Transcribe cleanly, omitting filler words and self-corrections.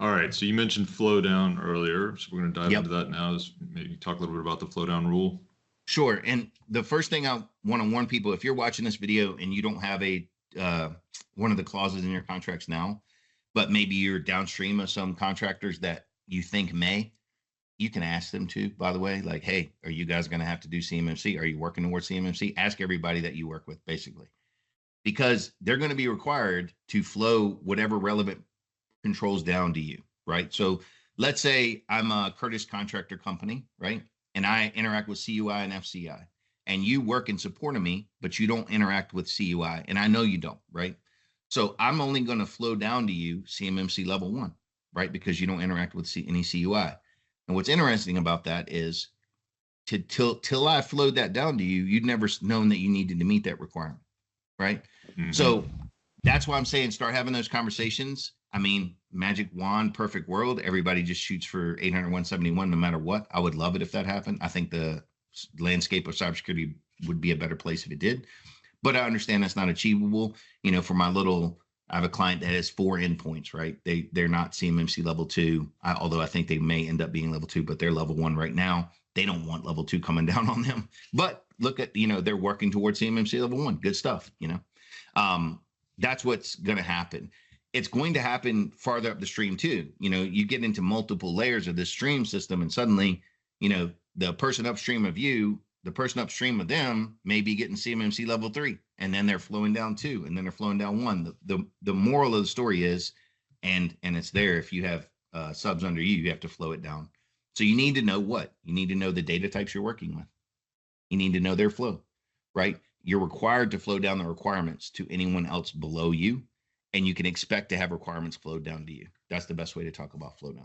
All right. So you mentioned flow down earlier. So we're going to dive into Yep. that now. Is maybe talk a little bit about the flow down rule. Sure. And the first thing I want to warn people, if you're watching this video and you don't have a one of the clauses in your contracts now, but maybe you're downstream of some contractors that you think may, you can ask them to, by the way, like, hey, are you guys going to have to do CMMC? Are you working towards CMMC? Ask everybody that you work with, basically, because they're going to be required to flow whatever relevant controls down to you, right? So let's say I'm a Curtis contractor company, right? And I interact with CUI and FCI, and you work in support of me, but you don't interact with CUI, and I know you don't, right? So I'm only going to flow down to you CMMC level 1, right? Because you don't interact with any CUI. And what's interesting about that is till I flowed that down to you, you'd never known that you needed to meet that requirement, right? So that's why I'm saying start having those conversations. I mean, magic wand, perfect world. Everybody just shoots for 800, 171 no matter what. I would love it if that happened. I think the landscape of cybersecurity would be a better place if it did. But I understand that's not achievable. You know, for my little, I have a client that has 4 endpoints, right? They're not CMMC level 2, although I think they may end up being level 2, but they're level 1 right now. They don't want level 2 coming down on them. But look at, you know, they're working towards CMMC level 1. Good stuff, you know. That's what's going to happen. It's going to happen farther up the stream too. You know, you get into multiple layers of this stream system, and suddenly, you know, the person upstream of you, the person upstream of them may be getting CMMC level 3, and then they're flowing down 2, and then they're flowing down 1. The moral of the story is, and it's there. If you have subs under you, you have to flow it down. So you need to know what you need to know the data types you're working with. You need to know their flow, right? You're required to flow down the requirements to anyone else below you, and you can expect to have requirements flowed down to you. That's the best way to talk about flow down.